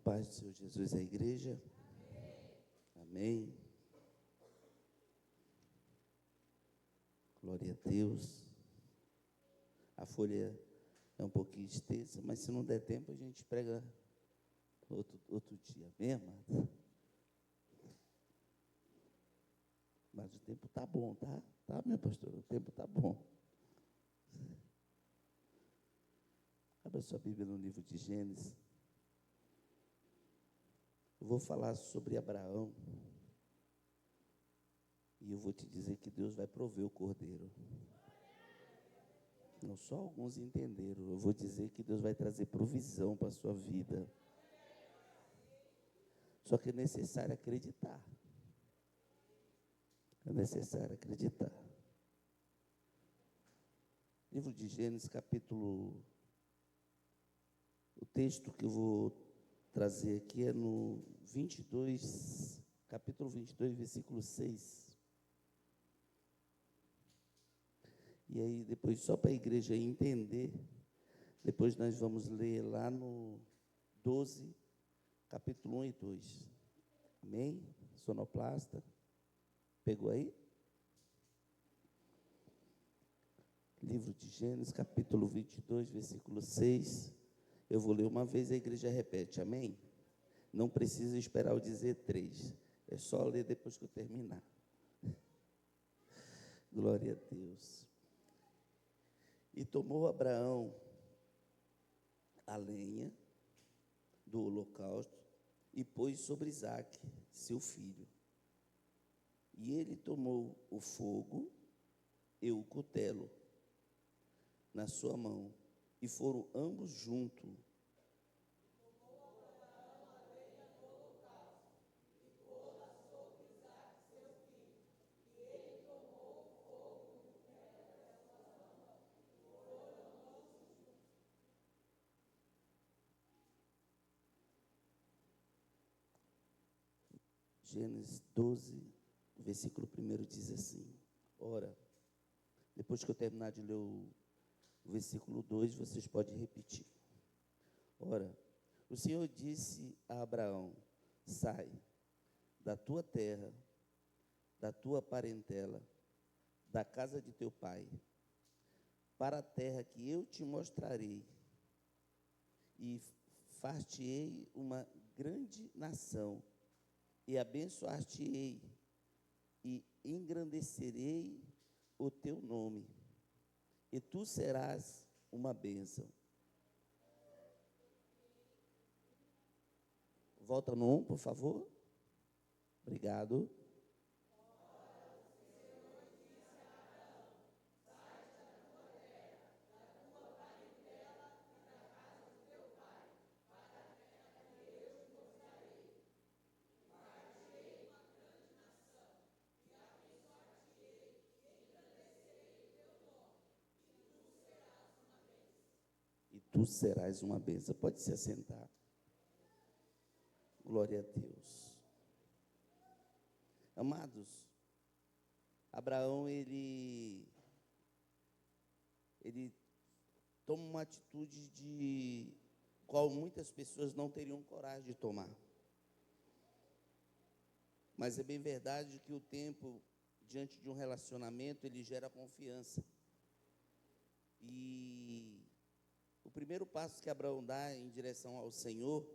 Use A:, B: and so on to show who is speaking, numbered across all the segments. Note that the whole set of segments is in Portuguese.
A: paz do Senhor Jesus à igreja. Amém. Glória a Deus. A folha é um pouquinho extensa, mas se não der tempo, a gente prega outro dia. Amém, amado? Mas o tempo está bom, tá? Tá, meu pastor? O tempo está bom. Abra sua Bíblia no livro de Gênesis. Eu vou falar sobre Abraão. E eu vou te dizer que Deus vai prover o cordeiro. Não só alguns entenderam. Eu vou dizer que Deus vai trazer provisão para a sua vida. Só que é necessário acreditar. É necessário acreditar. Livro de Gênesis, capítulo... O texto que eu vou trazer aqui é no 22, capítulo 22, versículo 6. E aí, depois, só para a igreja entender, depois nós vamos ler lá no 12, capítulo 1 e 2. Amém? Sonoplasta. Pegou aí? Livro de Gênesis, capítulo 22, versículo 6. Eu vou ler uma vez, a igreja repete, amém? Não precisa esperar eu dizer 3. É só ler depois que eu terminar. Glória a Deus. E tomou Abraão a lenha do holocausto e pôs sobre Isaque, seu filho. E ele tomou o fogo e o cutelo na sua mão, e foram ambos juntos. Gênesis 12, versículo 1 diz assim: ora, depois que eu terminar de ler o versículo 2, vocês podem repetir. Ora, o Senhor disse a Abraão: sai da tua terra, da tua parentela, da casa de teu pai, para a terra que eu te mostrarei, e far-te-ei uma grande nação, e abençoar-te-ei, e engrandecerei o teu nome, e tu serás uma bênção. Volta no 1, por favor. Obrigado. E tu serás uma bênção. Pode se assentar. Glória a Deus. Amados, Abraão, ele toma uma atitude de qual muitas pessoas não teriam coragem de tomar. Mas é bem verdade que o tempo, diante de um relacionamento, ele gera confiança. E o primeiro passo que Abraão dá em direção ao Senhor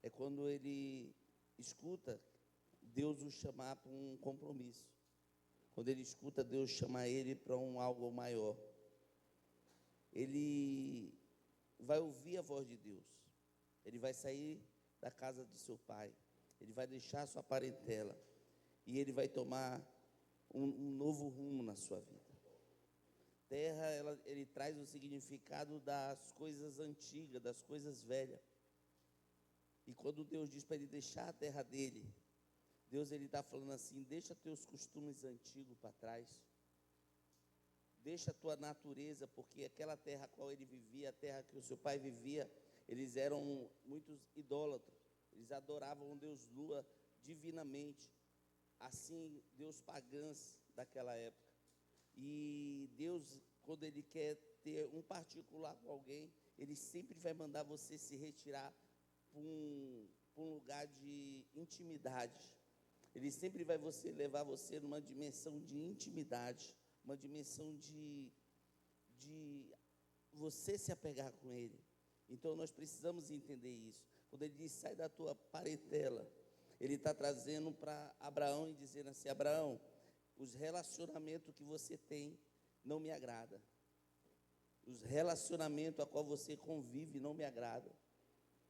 A: é quando ele escuta Deus o chamar para um compromisso. Quando ele escuta Deus chamar ele para algo maior. Ele vai ouvir a voz de Deus. Ele vai sair da casa de seu pai. Ele vai deixar sua parentela. E ele vai tomar um novo rumo na sua vida. Terra, ele traz o significado das coisas antigas, das coisas velhas. E quando Deus diz para ele deixar a terra dele, Deus ele está falando assim: deixa teus costumes antigos para trás. Deixa a tua natureza, porque aquela terra a qual ele vivia, a terra que o seu pai vivia, eles eram muitos idólatras. Eles adoravam o Deus Lua divinamente. Assim, Deus pagãs daquela época. E Deus, quando ele quer ter um particular com alguém, ele sempre vai mandar você se retirar para para um lugar de intimidade. Ele sempre vai levar você numa dimensão de intimidade, uma dimensão de você se apegar com Ele. Então, nós precisamos entender isso. Quando ele diz, sai da tua parentela, ele está trazendo para Abraão e dizendo assim, Abraão, os relacionamentos que você tem não me agrada. Os relacionamentos a qual você convive não me agrada.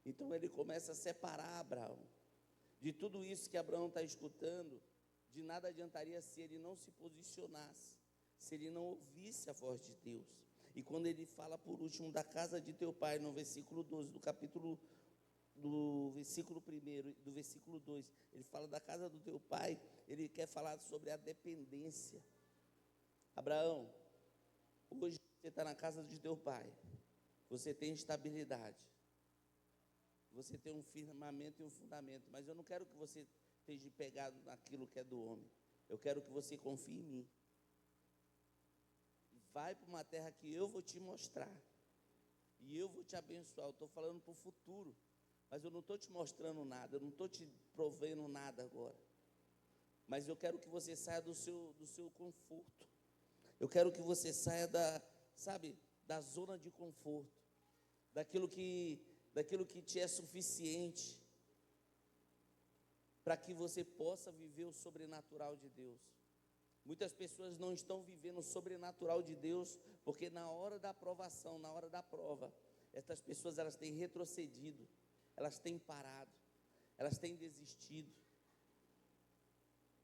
A: Então, ele começa a separar Abraão. De tudo isso que Abraão está escutando, de nada adiantaria se ele não se posicionasse, se ele não ouvisse a voz de Deus. E quando ele fala por último da casa de teu pai, no versículo 12 do versículo 1, do versículo 2, ele fala da casa do teu pai, ele quer falar sobre a dependência. Abraão, hoje você está na casa de teu pai, você tem estabilidade, você tem um firmamento e um fundamento, mas eu não quero que você esteja pegado naquilo que é do homem, eu quero que você confie em mim. Vai para uma terra que eu vou te mostrar, e eu vou te abençoar. Eu estou falando para o futuro, mas eu não estou te mostrando nada, eu não estou te provendo nada agora, mas eu quero que você saia do seu conforto, eu quero que você saia da zona de conforto, daquilo que te é suficiente, para que você possa viver o sobrenatural de Deus. Muitas pessoas não estão vivendo o sobrenatural de Deus, porque na hora da aprovação, na hora da prova, essas pessoas elas têm retrocedido, elas têm parado, elas têm desistido,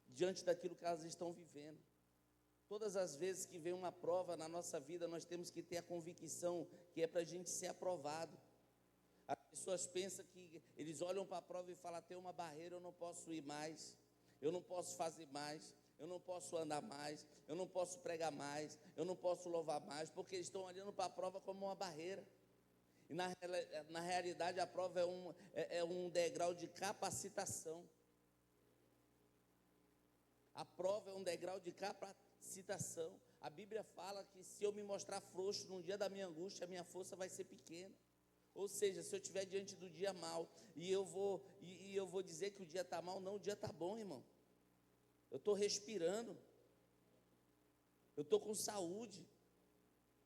A: diante daquilo que elas estão vivendo. Todas as vezes que vem uma prova na nossa vida, nós temos que ter a convicção que é para a gente ser aprovado. As pessoas pensam que, eles olham para a prova e falam, tem uma barreira, eu não posso ir mais, eu não posso fazer mais, eu não posso andar mais, eu não posso pregar mais, eu não posso louvar mais, porque eles estão olhando para a prova como uma barreira. E na realidade a prova é um degrau de capacitação. A prova é um degrau de capacitação. A Bíblia fala que se eu me mostrar frouxo no dia da minha angústia, a minha força vai ser pequena. Ou seja, se eu estiver diante do dia mal, e eu vou dizer que o dia está mal, não, o dia está bom, irmão. Eu estou respirando, eu estou com saúde.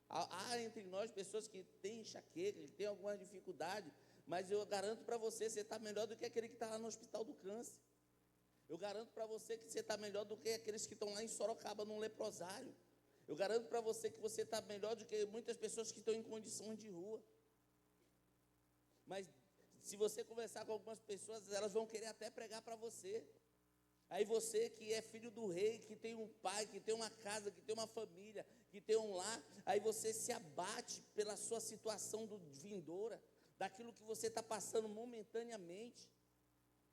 A: Há entre nós pessoas que têm enxaqueca, que têm alguma dificuldade, mas eu garanto para você está melhor do que aquele que está lá no hospital do câncer. Eu garanto para você que você está melhor do que aqueles que estão lá em Sorocaba, num leprosário. Eu garanto para você que você está melhor do que muitas pessoas que estão em condições de rua. Mas se você conversar com algumas pessoas, elas vão querer até pregar para você. Aí você que é filho do rei, que tem um pai, que tem uma casa, que tem uma família, que tem um lar, aí você se abate pela sua situação vindoura, daquilo que você está passando momentaneamente,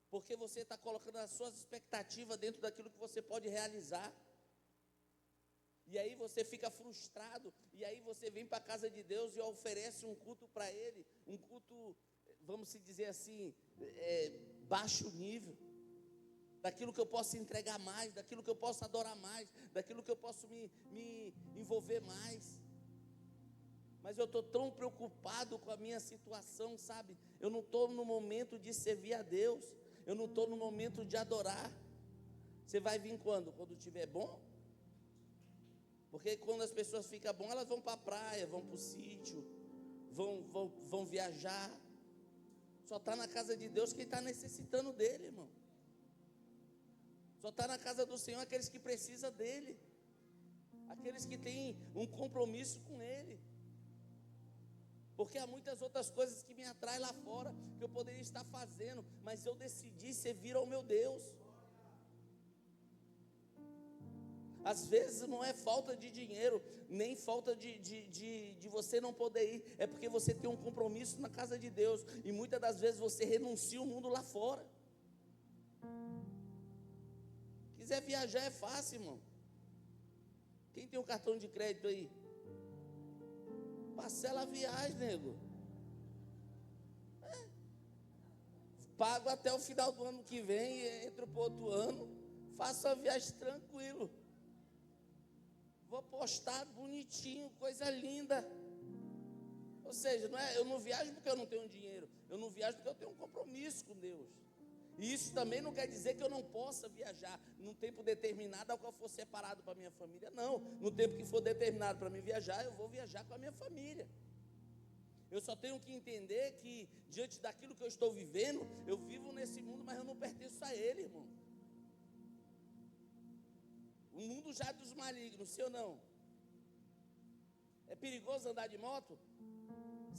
A: porque você está colocando as suas expectativas dentro daquilo que você pode realizar. E aí você fica frustrado, e aí você vem para a casa de Deus e oferece um culto para Ele, um culto, vamos se dizer assim, baixo nível, daquilo que eu posso entregar mais, daquilo que eu posso adorar mais, daquilo que eu posso me envolver mais. Mas eu estou tão preocupado com a minha situação, sabe? Eu não estou no momento de servir a Deus, eu não estou no momento de adorar. Você vai vir quando? Quando estiver bom? Porque quando as pessoas ficam bom, elas vão para a praia, vão para o sítio, vão viajar. Só está na casa de Deus quem está necessitando dele, irmão. Só está na casa do Senhor aqueles que precisam dele, aqueles que têm um compromisso com Ele. Porque há muitas outras coisas que me atraem lá fora, que eu poderia estar fazendo, mas eu decidi servir ao meu Deus. Às vezes não é falta de dinheiro, nem falta de você não poder ir, é porque você tem um compromisso na casa de Deus, e muitas das vezes você renuncia o mundo lá fora. Quiser viajar é fácil, irmão. Quem tem um cartão de crédito aí? Parcela a viagem, nego. Pago até o final do ano que vem, entro para outro ano, faço a viagem tranquilo. Vou postar bonitinho, coisa linda. Ou seja, eu não viajo porque eu não tenho dinheiro, eu não viajo porque eu tenho um compromisso com Deus. E isso também não quer dizer que eu não possa viajar num tempo determinado ao qual for separado para minha família. Não, no tempo que for determinado para mim viajar, eu vou viajar com a minha família. Eu só tenho que entender que, diante daquilo que eu estou vivendo, eu vivo nesse mundo, mas eu não pertenço a ele, irmão. O mundo já é dos malignos, sim ou não? É perigoso andar de moto?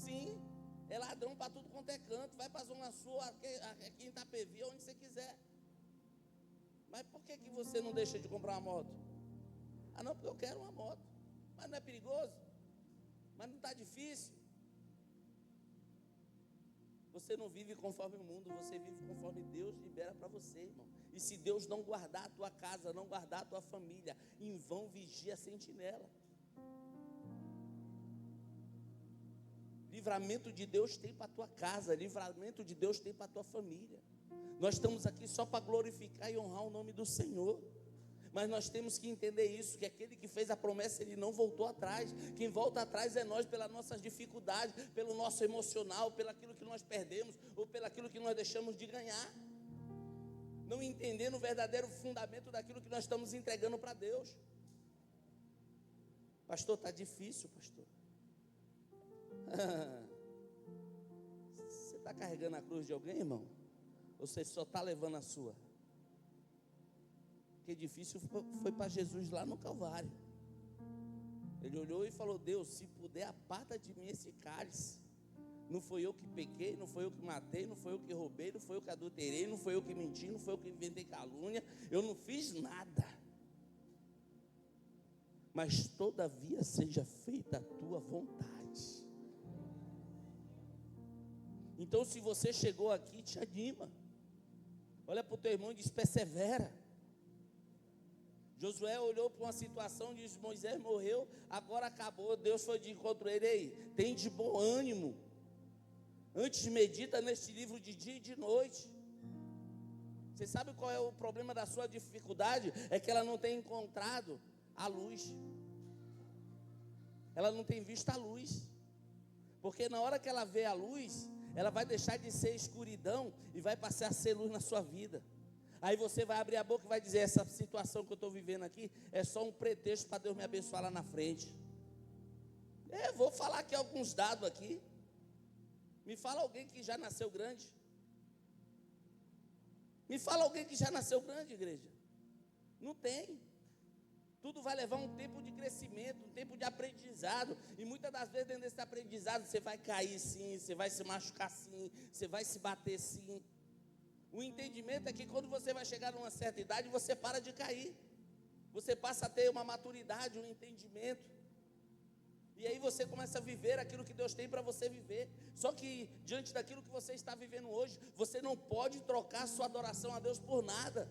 A: Sim. É ladrão para tudo quanto é canto. Vai para a Zona Sul, aqui em Itapevi, onde você quiser. Mas por que você não deixa de comprar uma moto? Ah, não, porque eu quero uma moto. Mas não é perigoso? Mas não está difícil? Você não vive conforme o mundo, você vive conforme Deus libera para você, irmão. E se Deus não guardar a tua casa, não guardar a tua família, em vão vigia a sentinela. Livramento de Deus tem para a tua casa, livramento de Deus tem para a tua família. Nós estamos aqui só para glorificar e honrar o nome do Senhor. Mas nós temos que entender isso, que aquele que fez a promessa, ele não voltou atrás. Quem volta atrás é nós, pelas nossas dificuldades, pelo nosso emocional, pelo aquilo que nós perdemos, ou pelo aquilo que nós deixamos de ganhar. Não entendendo o verdadeiro fundamento daquilo que nós estamos entregando para Deus. Pastor, está difícil, pastor. Você está carregando a cruz de alguém, irmão? Ou você só está levando a sua? Porque difícil foi para Jesus lá no Calvário. Ele olhou e falou: Deus, se puder, aparta de mim esse cálice. Não foi eu que pequei, não foi eu que matei, não foi eu que roubei, não foi eu que adulterei, não foi eu que menti, não foi eu que inventei calúnia. Eu não fiz nada. Mas todavia seja feita a tua vontade. Então, se você chegou aqui, te anima. Olha para o teu irmão e diz: persevera. Josué olhou para uma situação e disse: Moisés morreu, agora acabou. Deus foi de encontro a ele: ei, tem de bom ânimo. Antes medita neste livro de dia e de noite. Você sabe qual é o problema da sua dificuldade? É que ela não tem encontrado a luz. Ela não tem visto a luz. Porque na hora que ela vê a luz, ela vai deixar de ser escuridão e vai passar a ser luz na sua vida. Aí você vai abrir a boca e vai dizer: essa situação que eu estou vivendo aqui é só um pretexto para Deus me abençoar lá na frente. Vou falar aqui alguns dados aqui. Me fala alguém que já nasceu grande. Me fala alguém que já nasceu grande, igreja. Não tem. Tudo vai levar um tempo de crescimento, um tempo de aprendizado. E muitas das vezes dentro desse aprendizado você vai cair sim, você vai se machucar sim, você vai se bater sim. O entendimento é que quando você vai chegar numa certa idade, você para de cair. Você passa a ter uma maturidade, um entendimento. E aí você começa a viver aquilo que Deus tem para você viver. Só que diante daquilo que você está vivendo hoje, você não pode trocar sua adoração a Deus por nada.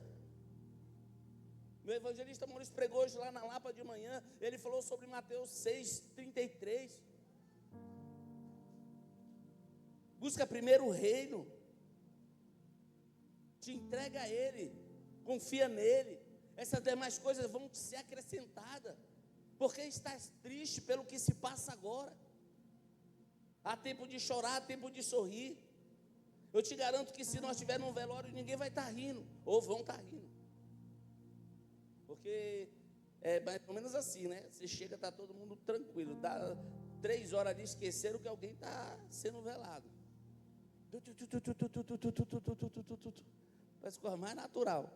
A: O evangelista Maurício pregou hoje lá na Lapa de manhã. Ele falou sobre Mateus 6:33. Busca primeiro o reino. Te entrega a Ele, confia nele. Essas demais coisas vão te ser acrescentadas. Porque estás triste pelo que se passa agora. Há tempo de chorar, há tempo de sorrir. Eu te garanto que se nós estivermos num velório, ninguém vai estar rindo, ou vão estar rindo. Porque é mais ou menos assim, né? Você chega, está todo mundo tranquilo. Dá 3 horas ali, esqueceram que alguém está sendo velado. Parece coisa mais natural.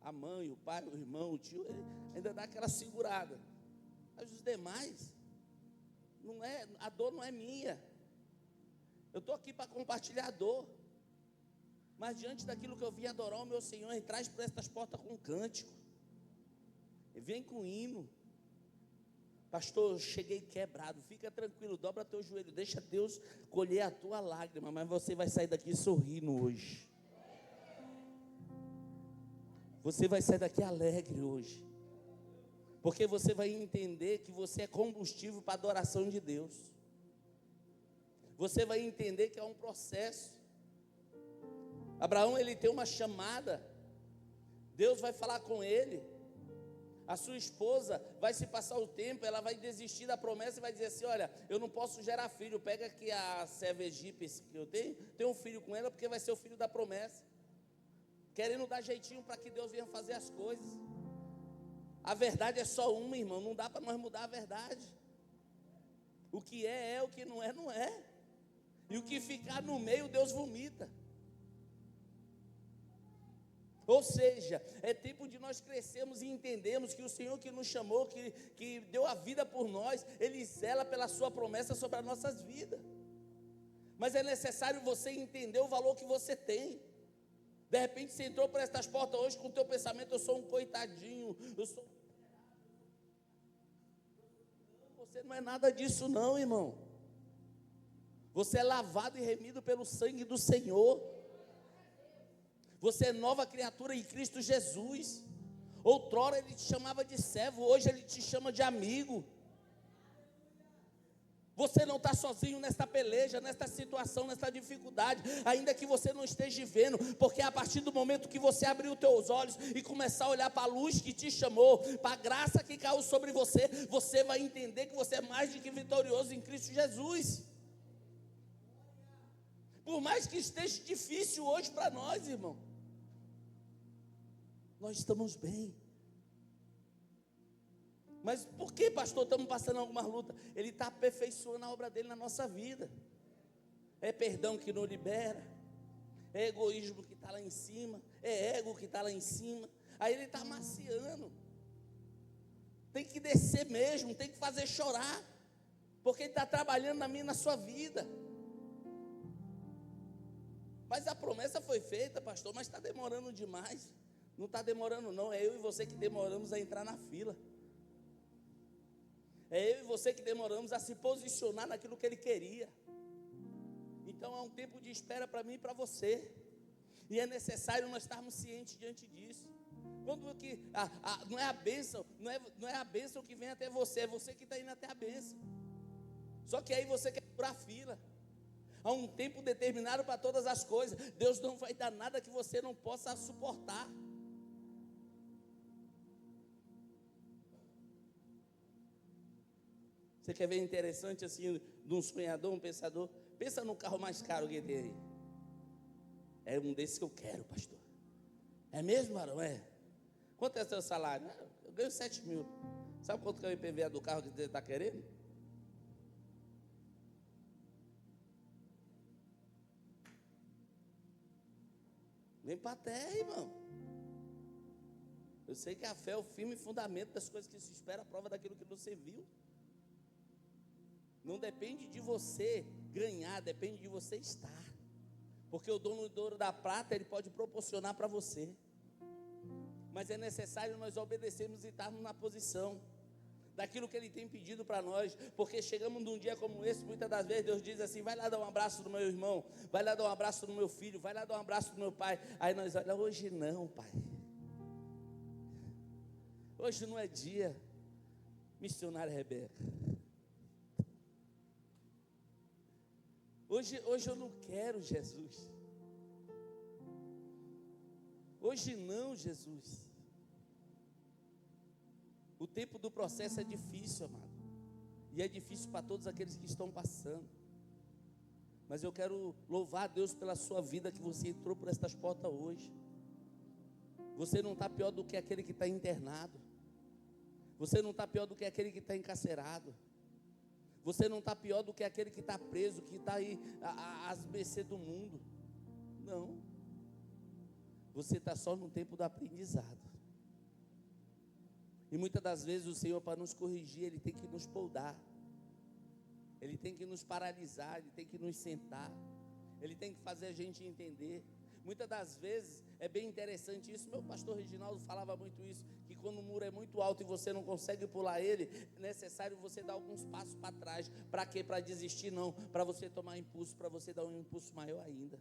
A: A mãe, o pai, o irmão, o tio, ele ainda dá aquela segurada. Mas os demais, a dor não é minha. Eu estou aqui para compartilhar a dor. Mas diante daquilo que eu vim adorar o meu Senhor, ele traz por estas portas com um cântico. Ele vem com hino. Pastor, eu cheguei quebrado. Fica tranquilo, dobra teu joelho, deixa Deus colher a tua lágrima, mas você vai sair daqui sorrindo hoje. Você vai sair daqui alegre hoje. Porque você vai entender que você é combustível para a adoração de Deus. Você vai entender que é um processo. Abraão, ele tem uma chamada. Deus vai falar com ele. A sua esposa vai se passar o tempo, ela vai desistir da promessa e vai dizer assim: olha, eu não posso gerar filho, pega aqui a serva egípcia que eu tenho um filho com ela, porque vai ser o filho da promessa. Querendo dar jeitinho para que Deus venha fazer as coisas. A verdade é só uma, irmão, não dá para nós mudar a verdade. O que é, o que não é, não é. E o que ficar no meio, Deus vomita. Ou seja, é tempo de nós crescermos e entendermos que o Senhor que nos chamou, que deu a vida por nós, Ele zela pela sua promessa sobre as nossas vidas. Mas é necessário você entender o valor que você tem. De repente você entrou por estas portas hoje com o teu pensamento: eu sou um coitadinho, eu sou... Você não é nada disso não, irmão. Você é lavado e remido pelo sangue do Senhor. Você é nova criatura em Cristo Jesus. Outrora Ele te chamava de servo, hoje Ele te chama de amigo. Você não está sozinho nesta peleja, nesta situação, nesta dificuldade, ainda que você não esteja vendo, porque a partir do momento que você abrir os teus olhos e começar a olhar para a luz que te chamou, para a graça que caiu sobre você, você vai entender que você é mais do que vitorioso em Cristo Jesus. Por mais que esteja difícil hoje para nós, irmão, nós estamos bem. Mas por que, pastor, estamos passando algumas lutas? Ele está aperfeiçoando a obra dele na nossa vida. É perdão que não libera, é egoísmo que está lá em cima, é ego que está lá em cima. Aí Ele está amaciando. Tem que descer mesmo, tem que fazer chorar, porque Ele está trabalhando na minha e na sua vida. Mas a promessa foi feita, pastor, mas está demorando demais. Não está demorando não, é eu e você que demoramos a entrar na fila. É eu e você que demoramos a se posicionar naquilo que Ele queria. Então é um tempo de espera para mim e para você. E é necessário nós estarmos cientes diante disso. Quando que não é a bênção, não é a bênção que vem até você, é você que está indo até a bênção. Só que aí você quer furar a fila. Há um tempo determinado para todas as coisas. Deus não vai dar nada que você não possa suportar. Você quer ver interessante assim, de um sonhador, um pensador? Pensa no carro mais caro que tem aí. É um desses que eu quero, pastor. É mesmo, Marão? É. Quanto é o seu salário? Eu ganho 7 mil. Sabe quanto que é o IPVA do carro que você está querendo? Vem para a terra, irmão. Eu sei que a fé é o firme fundamento das coisas que se espera, a prova daquilo que você viu. Não depende de você ganhar, depende de você estar. Porque o dono do ouro da prata, ele pode proporcionar para você. Mas é necessário nós obedecermos e estarmos na posição daquilo que Ele tem pedido para nós. Porque chegamos num dia como esse, muitas das vezes Deus diz assim: vai lá dar um abraço no meu irmão, vai lá dar um abraço no meu filho, vai lá dar um abraço no meu pai. Aí nós olhamos: hoje não, pai. Hoje não é dia. Missionária Rebeca. Hoje eu não quero, Jesus. Hoje não, Jesus. O tempo do processo é difícil, amado. E é difícil para todos aqueles que estão passando. Mas eu quero louvar a Deus pela sua vida, que você entrou por estas portas hoje. Você não está pior do que aquele que está internado. Você não está pior do que aquele que está encarcerado. Você não está pior do que aquele que está preso, que está aí às mercês do mundo. Não. Você está só no tempo do aprendizado. E muitas das vezes o Senhor, para nos corrigir, Ele tem que nos poldar. Ele tem que nos paralisar, Ele tem que nos sentar. Ele tem que fazer a gente entender. Muitas das vezes é bem interessante isso. Meu pastor Reginaldo falava muito isso, que quando o muro é muito alto e você não consegue pular ele, é necessário você dar alguns passos para trás. Para quê? Para desistir? Não. Para você tomar impulso, para você dar um impulso maior ainda.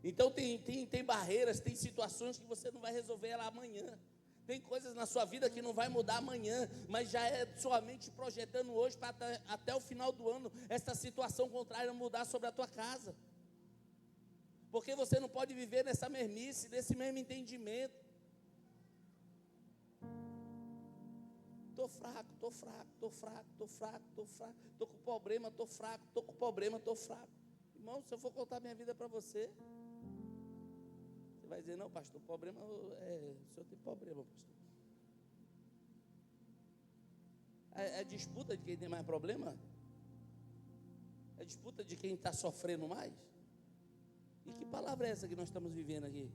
A: Então tem barreiras, tem situações que você não vai resolver ela amanhã. Tem coisas na sua vida que não vai mudar amanhã, mas já é sua mente projetando hoje para até o final do ano essa situação contrária mudar sobre a tua casa. Porque você não pode viver nessa mesmice, nesse mesmo entendimento. Estou fraco, estou fraco, estou fraco, estou fraco, estou fraco, estou com problema, estou fraco, estou com problema, estou fraco. Irmão, se eu for contar minha vida para você, você vai dizer, não, pastor, problema o senhor tem problema, pastor. É disputa de quem tem mais problema? É disputa de quem está sofrendo mais? E que palavra é essa que nós estamos vivendo aqui?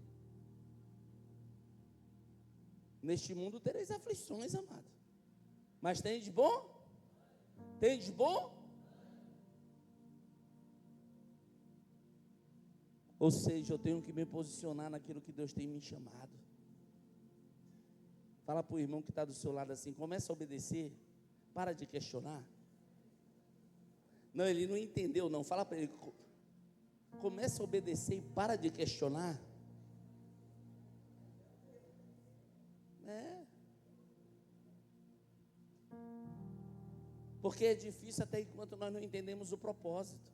A: Neste mundo tereis aflições, amado. Mas tem de bom? Tem de bom? Ou seja, eu tenho que me posicionar naquilo que Deus tem me chamado. Fala para o irmão que está do seu lado assim, começa a obedecer, para de questionar. Não, ele não entendeu não, fala para ele, começa a obedecer e para de questionar. Porque é difícil até enquanto nós não entendemos o propósito.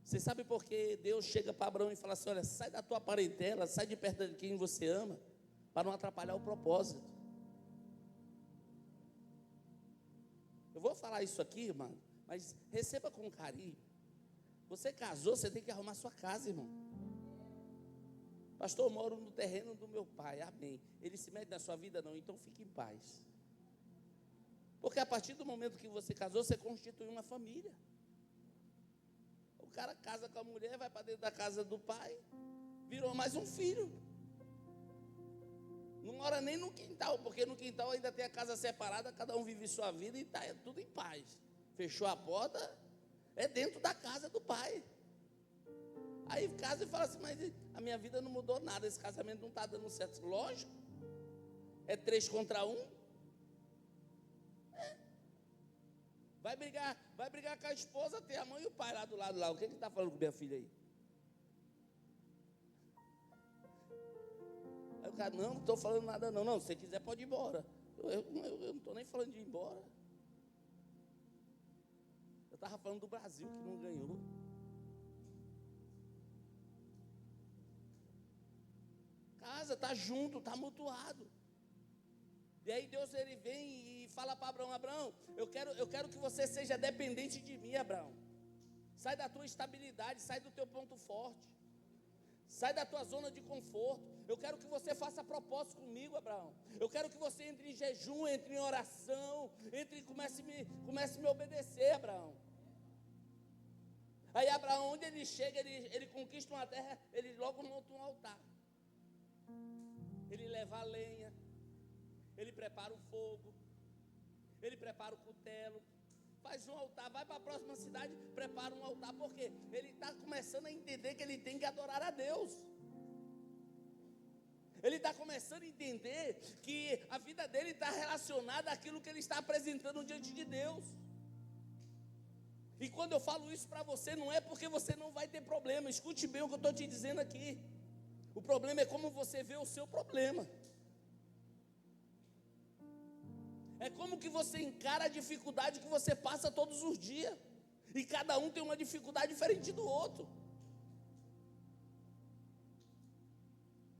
A: Você sabe por que Deus chega para Abraão e fala assim, olha, sai da tua parentela, sai de perto de quem você ama, para não atrapalhar o propósito. Eu vou falar isso aqui, irmão, mas receba com carinho. Você casou, você tem que arrumar sua casa, irmão. Pastor, eu moro no terreno do meu pai, amém. Ele se mete na sua vida? Não, então fique em paz. Porque a partir do momento que você casou, você constitui uma família. O cara casa com a mulher, vai para dentro da casa do pai, virou mais um filho. Não mora nem no quintal, porque no quintal ainda tem a casa separada, cada um vive sua vida e está tudo em paz. Fechou a porta, é dentro da casa do pai. Aí casa e fala assim, mas a minha vida não mudou nada, esse casamento não está dando certo. Lógico, é 3 contra 1. Vai brigar com a esposa, tem a mãe e o pai lá do lado lá. O que ele está falando com minha filha aí? Aí o cara, não estou falando nada não. Não, se você quiser pode ir embora. Eu não estou nem falando de ir embora. Eu estava falando do Brasil que não ganhou. Casa, está junto, está mutuado. E aí Deus ele vem e fala para Abraão, Abraão, eu quero que você seja dependente de mim, Abraão. Sai da tua estabilidade, sai do teu ponto forte. Sai da tua zona de conforto. Eu quero que você faça propósito comigo, Abraão. Eu quero que você entre em jejum, entre em oração, comece a me obedecer, Abraão. Aí Abraão, onde ele chega, ele conquista uma terra, ele logo monta um altar. Ele leva a lenha. Ele prepara o fogo, ele prepara o cutelo, faz um altar, vai para a próxima cidade, prepara um altar, porque ele está começando a entender que ele tem que adorar a Deus. Ele está começando a entender que a vida dele está relacionada àquilo que ele está apresentando diante de Deus. E quando eu falo isso para você, não é porque você não vai ter problema, escute bem o que eu estou te dizendo aqui. O problema é como você vê o seu problema. É como que você encara a dificuldade que você passa todos os dias. E cada um tem uma dificuldade diferente do outro.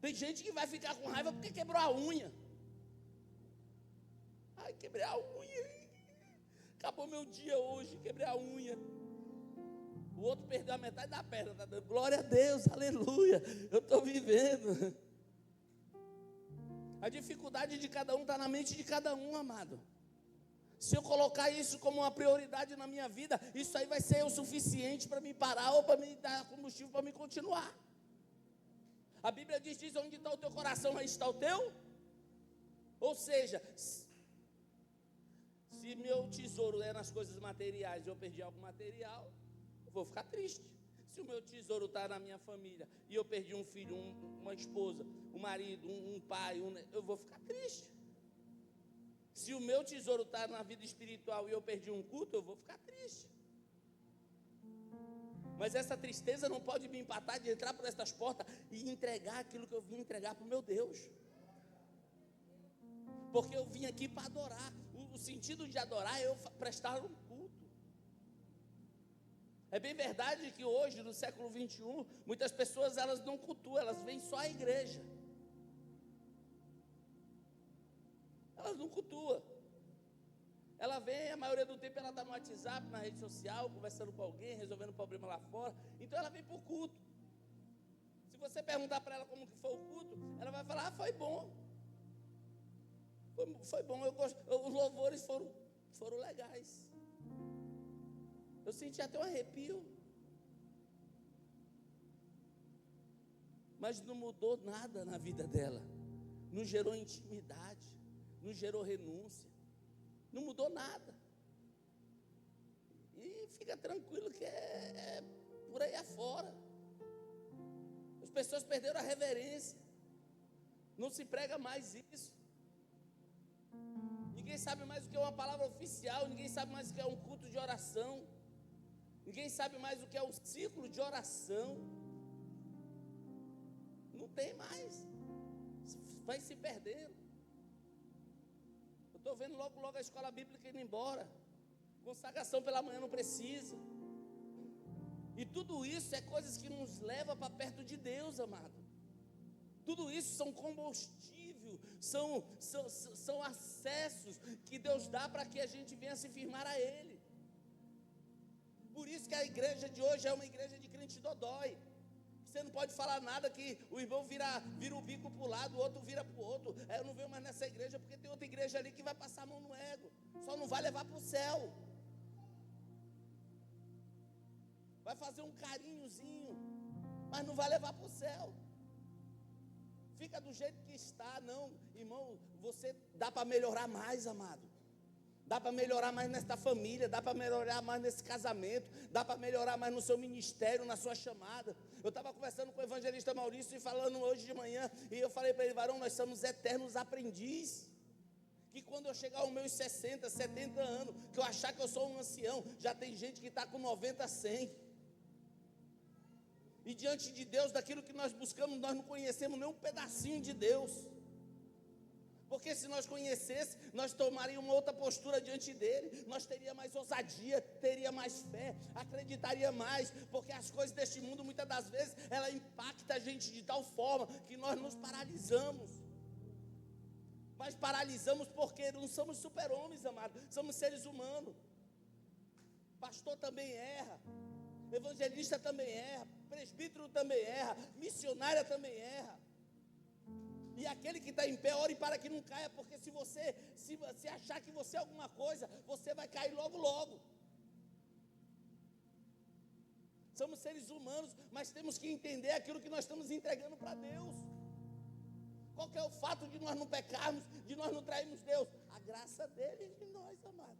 A: Tem gente que vai ficar com raiva porque quebrou a unha. Ai, quebrei a unha. Acabou meu dia hoje, quebrei a unha. O outro perdeu a metade da perna. Tá dando glória a Deus, aleluia. Eu estou vivendo. A dificuldade de cada um está na mente de cada um, amado. Se eu colocar isso como uma prioridade na minha vida, isso aí vai ser o suficiente para me parar ou para me dar combustível para me continuar. A Bíblia diz, onde está o teu coração, aí está o teu. Ou seja, se meu tesouro é nas coisas materiais e eu perdi algo material, eu vou ficar triste. Se o meu tesouro está na minha família e eu perdi um filho, uma esposa, um marido, um pai, eu vou ficar triste. Se o meu tesouro está na vida espiritual e eu perdi um culto, eu vou ficar triste. Mas essa tristeza não pode me empatar de entrar por estas portas e entregar aquilo que eu vim entregar para o meu Deus. Porque eu vim aqui para adorar. O sentido de adorar é eu prestar um culto. É bem verdade que hoje, no século 21, muitas pessoas elas não cultuam, elas vêm só à igreja. Elas não cultuam. Ela vem, a maioria do tempo ela está no WhatsApp, na rede social, conversando com alguém, resolvendo problema lá fora. Então ela vem por culto. Se você perguntar para ela como que foi o culto, ela vai falar, foi bom. Foi bom, os louvores foram legais. Eu senti até um arrepio. Mas não mudou nada na vida dela. Não gerou intimidade. Não gerou renúncia. Não mudou nada. E fica tranquilo que é por aí afora. As pessoas perderam a reverência. Não se prega mais isso. Ninguém sabe mais o que é uma palavra oficial. Ninguém sabe mais o que é um culto de oração. Ninguém sabe mais o que é um ciclo de oração. Não tem mais. Vai se perdendo. Eu estou vendo logo a escola bíblica indo embora. Consagração pela manhã não precisa. E tudo isso é coisas que nos levam para perto de Deus, amado. Tudo isso são combustível, são acessos que Deus dá para que a gente venha se firmar a Ele. Por isso que a igreja de hoje é uma igreja de crente dodói. Você não pode falar nada que o irmão vira o bico para o lado, o outro vira para o outro. Eu não venho mais nessa igreja porque tem outra igreja ali que vai passar a mão no ego. Só não vai levar para o céu. Vai fazer um carinhozinho, mas não vai levar para o céu. Fica do jeito que está, não. Irmão, você dá para melhorar mais, amado. Dá para melhorar mais nesta família, dá para melhorar mais nesse casamento, dá para melhorar mais no seu ministério, na sua chamada. Eu estava conversando com o evangelista Maurício e falando hoje de manhã, e eu falei para ele, varão, nós somos eternos aprendizes. Que quando eu chegar aos meus 60, 70 anos, que eu achar que eu sou um ancião, já tem gente que está com 90, 100. E diante de Deus, daquilo que nós buscamos, nós não conhecemos nem um pedacinho de Deus. Porque se nós conhecêssemos, nós tomaríamos uma outra postura diante dele, nós teríamos mais ousadia, teria mais fé, acreditaria mais, porque as coisas deste mundo, muitas das vezes, ela impacta a gente de tal forma, que nós nos paralisamos. Mas paralisamos porque não somos super-homens, amados, somos seres humanos. Pastor também erra, evangelista também erra, presbítero também erra, missionária também erra. E aquele que está em pé, ore para que não caia, porque se você achar que você é alguma coisa, você vai cair logo, logo. Somos seres humanos, mas temos que entender aquilo que nós estamos entregando para Deus. Qual que é o fato de nós não pecarmos, de nós não trairmos Deus? A graça dele em nós, amado.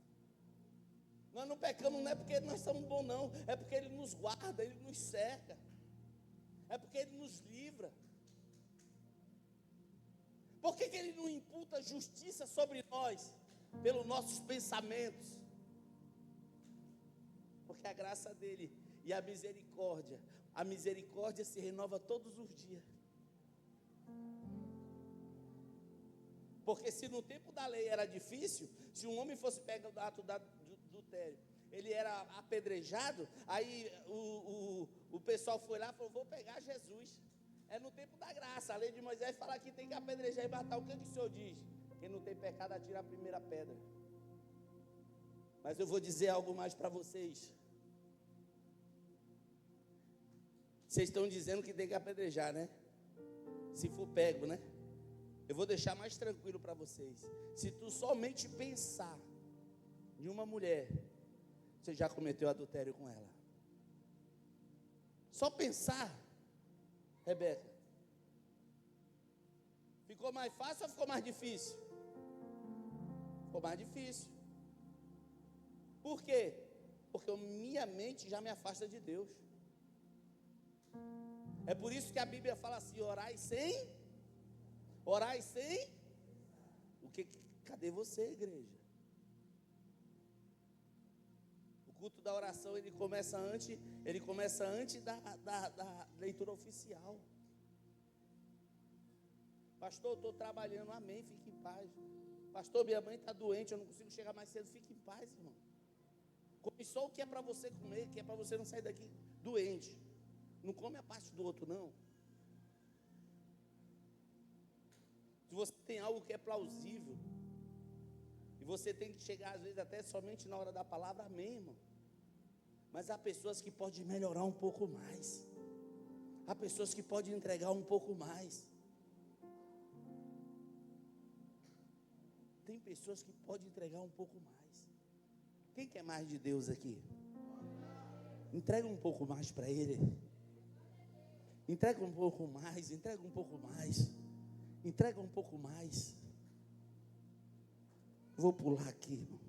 A: Nós não pecamos não é porque nós somos bons, não. É porque Ele nos guarda, Ele nos cerca. É porque Ele nos livra. Por que Ele não imputa justiça sobre nós? Pelos nossos pensamentos. Porque a graça dEle e a misericórdia se renova todos os dias. Porque se no tempo da lei era difícil, se um homem fosse pego do ato do adultério, ele era apedrejado, aí o pessoal foi lá e falou, vou pegar Jesus. É no tempo da graça, a lei de Moisés fala que tem que apedrejar e matar. O que o Senhor diz? Quem não tem pecado atira a primeira pedra. Mas eu vou dizer algo mais para vocês. Vocês estão dizendo que tem que apedrejar, né? Se for pego, né? Eu vou deixar mais tranquilo para vocês. Se tu somente pensar em uma mulher, você já cometeu adultério com ela. Só pensar, Rebeca. Ficou mais fácil ou ficou mais difícil? Ficou mais difícil. Por quê? Porque minha mente já me afasta de Deus. É por isso que a Bíblia fala assim, orai sem. Cadê você, igreja? O culto da oração, ele começa antes da leitura oficial. Pastor, eu estou trabalhando, amém, fique em paz. Pastor, minha mãe está doente, eu não consigo chegar mais cedo, fique em paz, irmão. Come só o que é para você comer, que é para você não sair daqui doente. Não come a parte do outro, não. Se você tem algo que é plausível, e você tem que chegar, às vezes, até somente na hora da palavra, amém, irmão. Mas há pessoas que podem melhorar um pouco mais. Há pessoas que podem entregar um pouco mais. Tem pessoas que podem entregar um pouco mais. Quem quer mais de Deus aqui? Entrega um pouco mais para Ele. Entrega um pouco mais, entrega um pouco mais. Entrega um pouco mais. Vou pular aqui, irmão.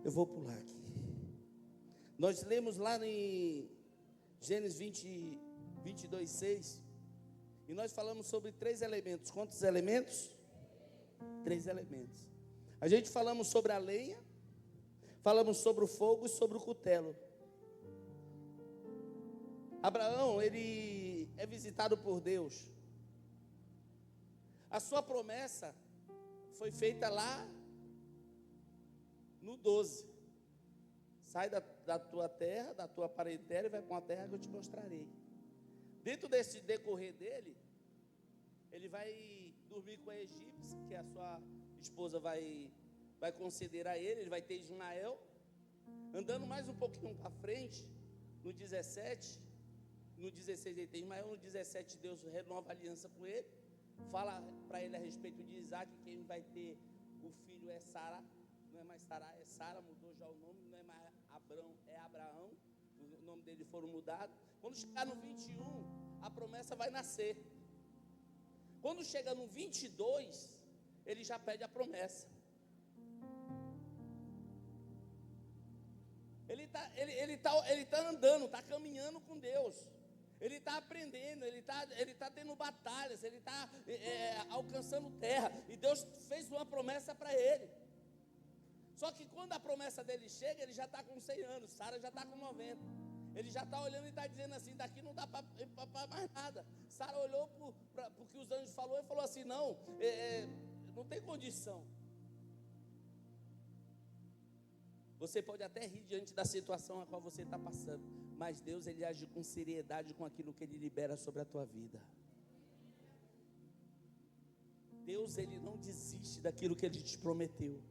A: Eu vou pular aqui. Nós lemos lá em Gênesis 22, 6. E nós falamos sobre 3 elementos. Quantos elementos? 3 elementos. A gente falamos sobre a lenha, falamos sobre o fogo e sobre o cutelo. Abraão, ele é visitado por Deus. A sua promessa foi feita lá no 12. Sai da tua terra, da tua parentela e vai para uma terra que eu te mostrarei. Dentro desse decorrer dele, ele vai dormir com a egípcia, que a sua esposa vai conceder a ele. Ele vai ter Ismael. Andando mais um pouquinho para frente, no 17, no 16 ele tem Ismael, no 17 Deus renova a aliança com ele. Fala para ele a respeito de Isaac, quem vai ter o filho é Sara. Não é mais Sara, é Sara, mudou já o nome, não é mais Abrão, é Abraão. O nome dele foram mudados. Quando chegar no 21, a promessa vai nascer. Quando chega no 22, ele já pede a promessa. Ele tá andando, está caminhando com Deus. Ele está aprendendo, ele tá tendo batalhas, ele está alcançando terra. E Deus fez uma promessa para ele. Só que quando a promessa dele chega, ele já está com 100 anos, Sara já está com 90. Ele já está olhando e está dizendo assim, daqui não dá para mais nada. Sara olhou para o que os anjos falou e falou assim, não tem condição. Você pode até rir diante da situação a qual você está passando, mas Deus, Ele age com seriedade com aquilo que Ele libera sobre a tua vida. Deus, Ele não desiste daquilo que Ele te prometeu.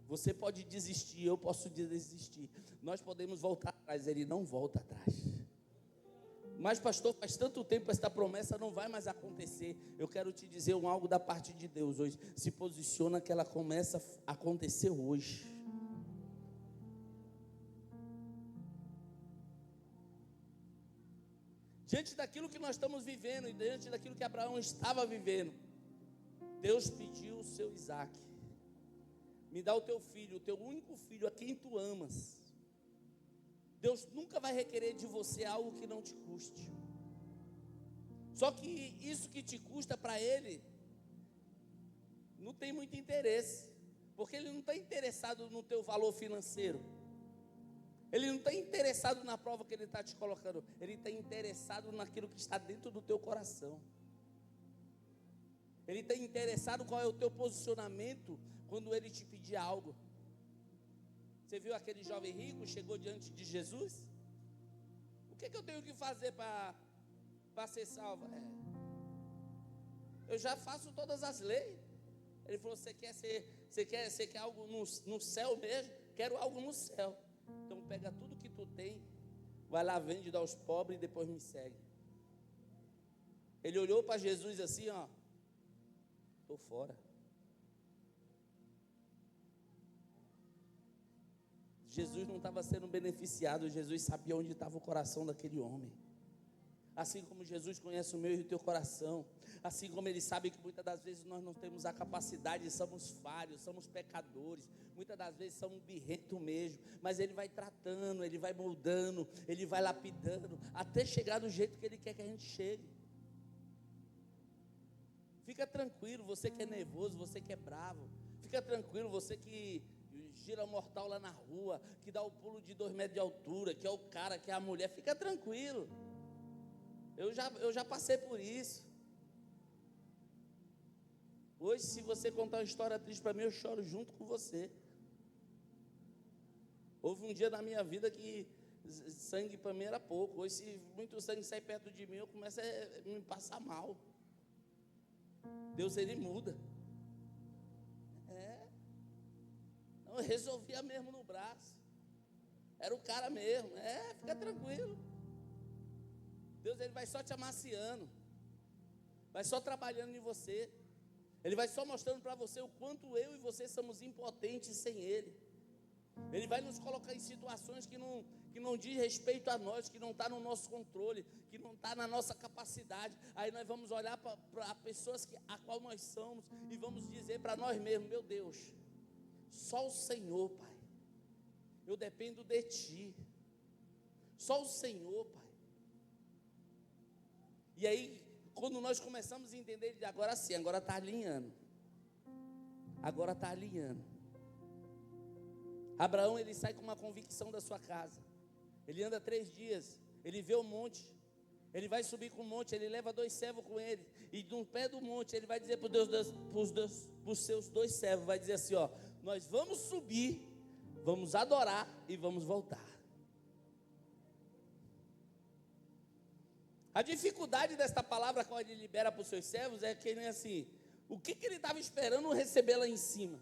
A: Você pode desistir, eu posso desistir. Nós podemos voltar atrás, Ele não volta atrás. Mas pastor, faz tanto tempo esta promessa não vai mais acontecer. Eu quero te dizer algo da parte de Deus hoje. Se posiciona que ela começa a acontecer hoje. Diante daquilo que nós estamos vivendo e diante daquilo que Abraão estava vivendo, Deus pediu o seu Isaac. Me dá o teu filho, o teu único filho, a quem tu amas. Deus nunca vai requerer de você algo que não te custe. Só que isso que te custa para Ele, não tem muito interesse. Porque Ele não está interessado no teu valor financeiro. Ele não está interessado na prova que Ele está te colocando. Ele está interessado naquilo que está dentro do teu coração. Ele está interessado qual é o teu posicionamento quando Ele te pedir algo. Você viu aquele jovem rico, chegou diante de Jesus? O que eu tenho que fazer para ser salvo? Eu já faço todas as leis. Ele falou, você quer algo no céu mesmo? Quero algo no céu. Então pega tudo que tu tem, vai lá, vende, dá aos pobres e depois me segue. Ele olhou para Jesus assim, ó, estou fora. Jesus não estava sendo beneficiado, Jesus sabia onde estava o coração daquele homem. Assim como Jesus conhece o meu e o teu coração, assim como Ele sabe que muitas das vezes nós não temos a capacidade, somos falhos, somos pecadores, muitas das vezes somos birrento mesmo, mas Ele vai tratando, Ele vai moldando, Ele vai lapidando, até chegar do jeito que Ele quer que a gente chegue. Fica tranquilo, você que é nervoso, você que é bravo, fica tranquilo, você que gira mortal lá na rua, que dá o pulo de 2 metros de altura, que é o cara, que é a mulher, fica tranquilo. Eu já passei por isso. Hoje, se você contar uma história triste para mim, eu choro junto com você. Houve um dia na minha vida que sangue para mim era pouco. Hoje, se muito sangue sai perto de mim, eu começo a me passar mal. Deus, Ele muda. Eu resolvia mesmo no braço. Era o cara mesmo. Fica tranquilo. Deus, Ele vai só te amaciando. Vai só trabalhando em você. Ele vai só mostrando para você o quanto eu e você somos impotentes sem Ele. Ele vai nos colocar em situações que não diz respeito a nós, que não está no nosso controle, que não está na nossa capacidade. Aí nós vamos olhar para pessoas a qual nós somos e vamos dizer para nós mesmos: meu Deus, só o Senhor, Pai. Eu dependo de Ti. Só o Senhor, Pai. E aí, quando nós começamos a entender, agora sim, agora está alinhando. Agora está alinhando. Abraão, ele sai com uma convicção da sua casa. Ele anda 3 dias, ele vê o monte. Ele vai subir com o monte, ele leva 2 servos com ele. E no pé do monte, ele vai dizer para os seus 2 servos, vai dizer assim, ó: nós vamos subir, vamos adorar e vamos voltar. A dificuldade desta palavra que ele libera para os seus servos é que ele assim, o que ele estava esperando receber lá em cima?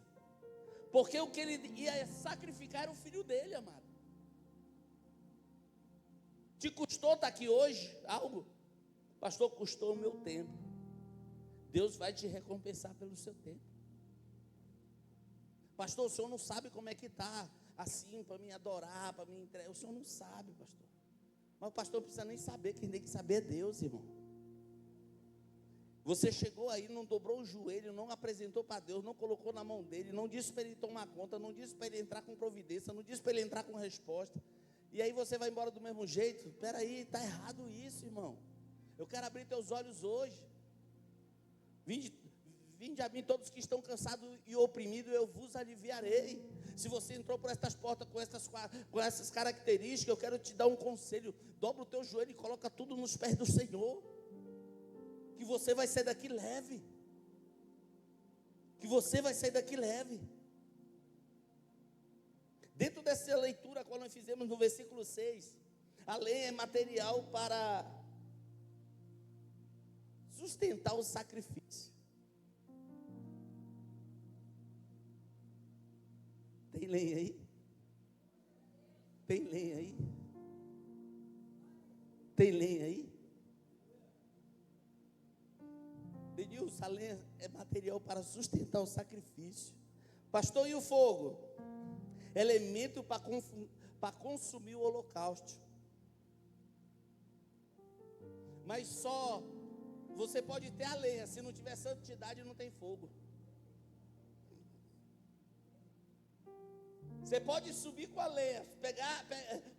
A: Porque o que ele ia sacrificar era o filho dele, amado. Te custou estar aqui hoje algo? Pastor, custou o meu tempo. Deus vai te recompensar pelo seu tempo. Pastor, o senhor não sabe como é que está assim, para me adorar, para me entregar. O senhor não sabe, pastor. Mas o pastor não precisa nem saber, quem tem que saber é Deus, irmão. Você chegou aí, não dobrou o joelho, não apresentou para Deus, não colocou na mão dele, não disse para ele tomar conta, não disse para ele entrar com providência, não disse para ele entrar com resposta. E aí você vai embora do mesmo jeito? Espera aí, está errado isso, irmão. Eu quero abrir teus olhos hoje. Vinde a mim todos que estão cansados e oprimidos, eu vos aliviarei. Se você entrou por estas portas com essas características, eu quero te dar um conselho: dobra o teu joelho e coloca tudo nos pés do Senhor, que você vai sair daqui leve. Que você vai sair daqui leve. Dentro dessa leitura, quando nós fizemos no versículo 6, a lenha é material para sustentar o sacrifício. Tem lenha aí? Tem lenha aí? Tem lenha aí? Denilson, a lenha é material para sustentar o sacrifício. Pastor, e o fogo? Elemento para consumir o holocausto. Mas só você pode ter a lenha, se não tiver santidade não tem fogo. Você pode subir com a lenha,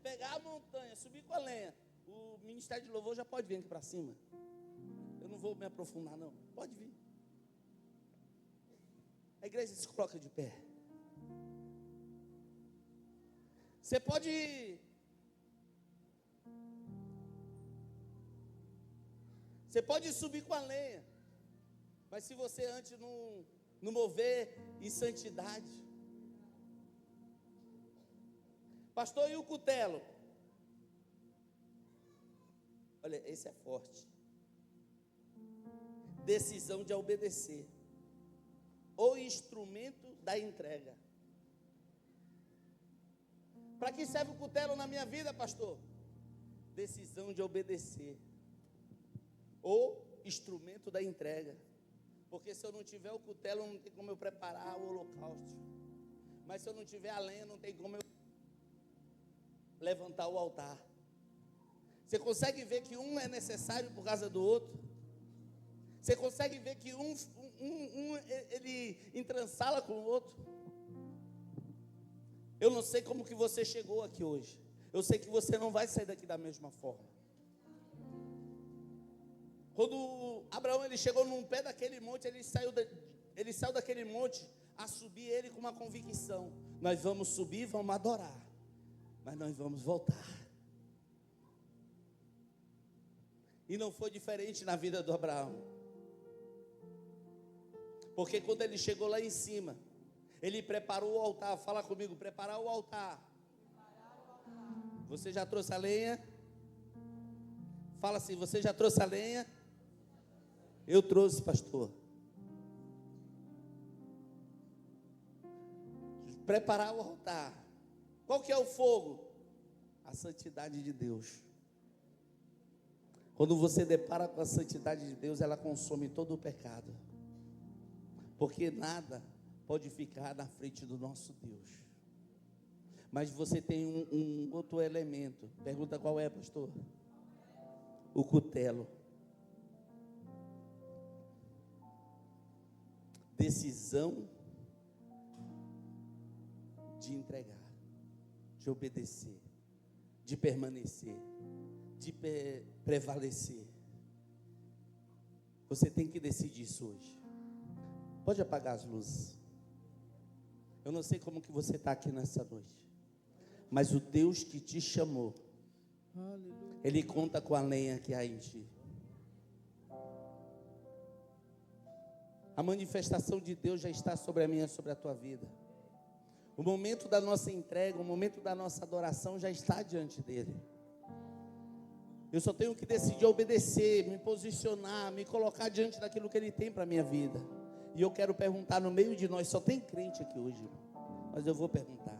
A: pegar a montanha, subir com a lenha. O Ministério de Louvor já pode vir aqui para cima. Eu não vou me aprofundar não, pode vir. A igreja se coloca de pé. Você pode subir com a lenha, mas se você antes não mover em santidade. Pastor, e o cutelo? Olha, esse é forte. Decisão de obedecer. O instrumento da entrega. Para que serve o cutelo na minha vida, pastor? Decisão de obedecer. O instrumento da entrega. Porque se eu não tiver o cutelo, não tem como eu preparar o holocausto. Mas se eu não tiver a lenha, não tem como eu levantar o altar. Você consegue ver que um é necessário por causa do outro? Você consegue ver que um ele entransala com o outro? Eu não sei como que você chegou aqui hoje. Eu sei que você não vai sair daqui da mesma forma. Quando Abraão ele chegou num pé daquele monte, ele saiu daquele monte a subir ele com uma convicção: nós vamos subir, vamos adorar, mas nós vamos voltar. E não foi diferente na vida do Abraão. Porque quando ele chegou lá em cima, ele preparou o altar. Fala comigo, preparar o altar. Você já trouxe a lenha? Fala assim, você já trouxe a lenha? Eu trouxe, pastor. Preparar o altar. Qual que é o fogo? A santidade de Deus. Quando você depara com a santidade de Deus, ela consome todo o pecado. Porque nada pode ficar na frente do nosso Deus. Mas você tem um outro elemento. Pergunta qual é, pastor? O cutelo. Decisão de entregar, de obedecer, de permanecer, de prevalecer. Você tem que decidir isso hoje. Pode apagar as luzes. Eu não sei como que você está aqui nessa noite, mas o Deus que te chamou, Ele conta com a lenha que há em ti. A manifestação de Deus já está sobre a minha, sobre a tua vida. O momento da nossa entrega, o momento da nossa adoração já está diante dele. Eu só tenho que decidir obedecer, me posicionar, me colocar diante daquilo que ele tem para a minha vida. E eu quero perguntar no meio de nós, só tem crente aqui hoje, mas eu vou perguntar.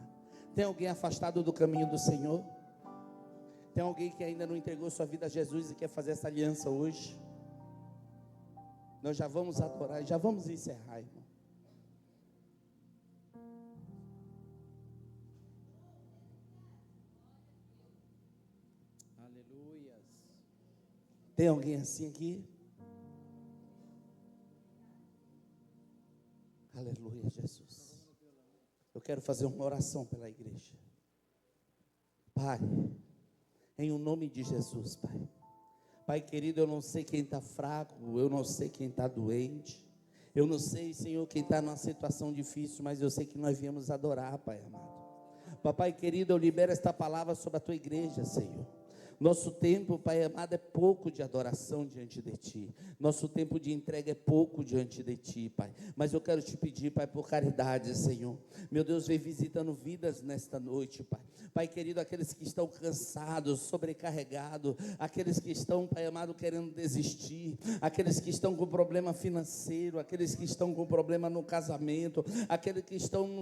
A: Tem alguém afastado do caminho do Senhor? Tem alguém que ainda não entregou sua vida a Jesus e quer fazer essa aliança hoje? Nós já vamos adorar, já vamos encerrar, irmão. Aleluias. Tem alguém assim aqui? Aleluia, Jesus. Eu quero fazer uma oração pela igreja. Pai, em o nome de Jesus, Pai. Pai querido, eu não sei quem está fraco, eu não sei quem está doente, eu não sei, Senhor, quem está numa situação difícil, mas eu sei que nós viemos adorar, Pai amado. Papai querido, eu libero esta palavra sobre a tua igreja, Senhor. Nosso tempo, Pai amado, é pouco de adoração diante de Ti. Nosso tempo de entrega é pouco diante de Ti, Pai. Mas eu quero te pedir, Pai, por caridade, Senhor. Meu Deus, vem visitando vidas nesta noite, Pai. Pai querido, aqueles que estão cansados, sobrecarregados, aqueles que estão, Pai amado, querendo desistir, aqueles que estão com problema financeiro, aqueles que estão com problema no casamento, aqueles que estão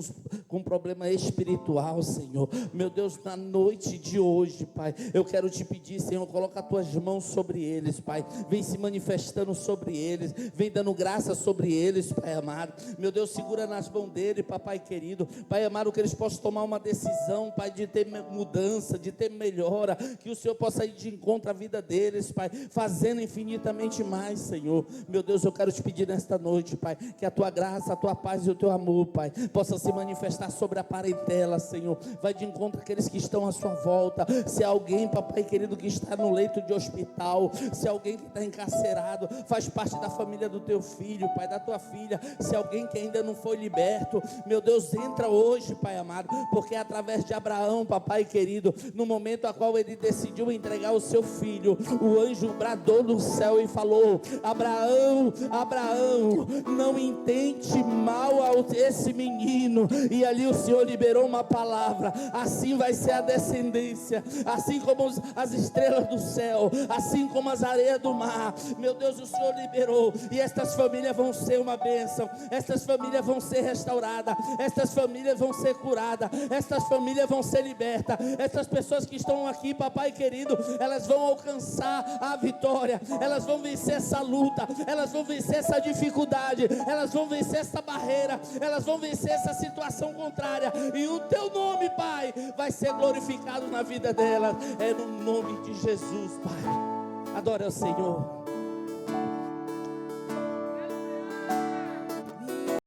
A: com problema espiritual, Senhor. Meu Deus, na noite de hoje, Pai, eu quero te pedir, Senhor, coloca as tuas mãos sobre eles, Pai. Vem se manifestando sobre eles, vem dando graça sobre eles, Pai amado. Meu Deus, segura nas mãos dele, Papai querido. Pai amado, que eles possam tomar uma decisão, Pai, de ter mudança, de ter melhora, que o Senhor possa ir de encontro à vida deles, Pai, fazendo infinitamente mais, Senhor. Meu Deus, eu quero te pedir nesta noite, Pai, que a tua graça, a tua paz e o teu amor, Pai, possa se manifestar sobre a parentela, Senhor. Vai de encontro àqueles que estão à sua volta. Se alguém, Papai querido, que está no leito de hospital, se alguém que está encarcerado, faz parte da família do teu filho, Pai, da tua filha, se alguém que ainda não foi liberto, meu Deus, entra hoje, Pai amado, porque é através de Abraão, Papai querido, no momento a qual ele decidiu entregar o seu filho, o anjo bradou no céu e falou: Abraão, Abraão, não intente mal a esse menino. E ali o Senhor liberou uma palavra: assim vai ser a descendência, assim como as estrelas do céu, assim como as areias do mar. Meu Deus, o Senhor liberou, e estas famílias vão ser uma bênção, estas famílias vão ser restauradas, estas famílias vão ser curadas, estas famílias vão ser libertas. Essas pessoas que estão aqui, Papai querido, elas vão alcançar a vitória, elas vão vencer essa luta, elas vão vencer essa dificuldade, elas vão vencer essa barreira, elas vão vencer essa situação contrária, e o teu nome, Pai, vai ser glorificado na vida delas. É no nome de Jesus, Pai. Adora o Senhor.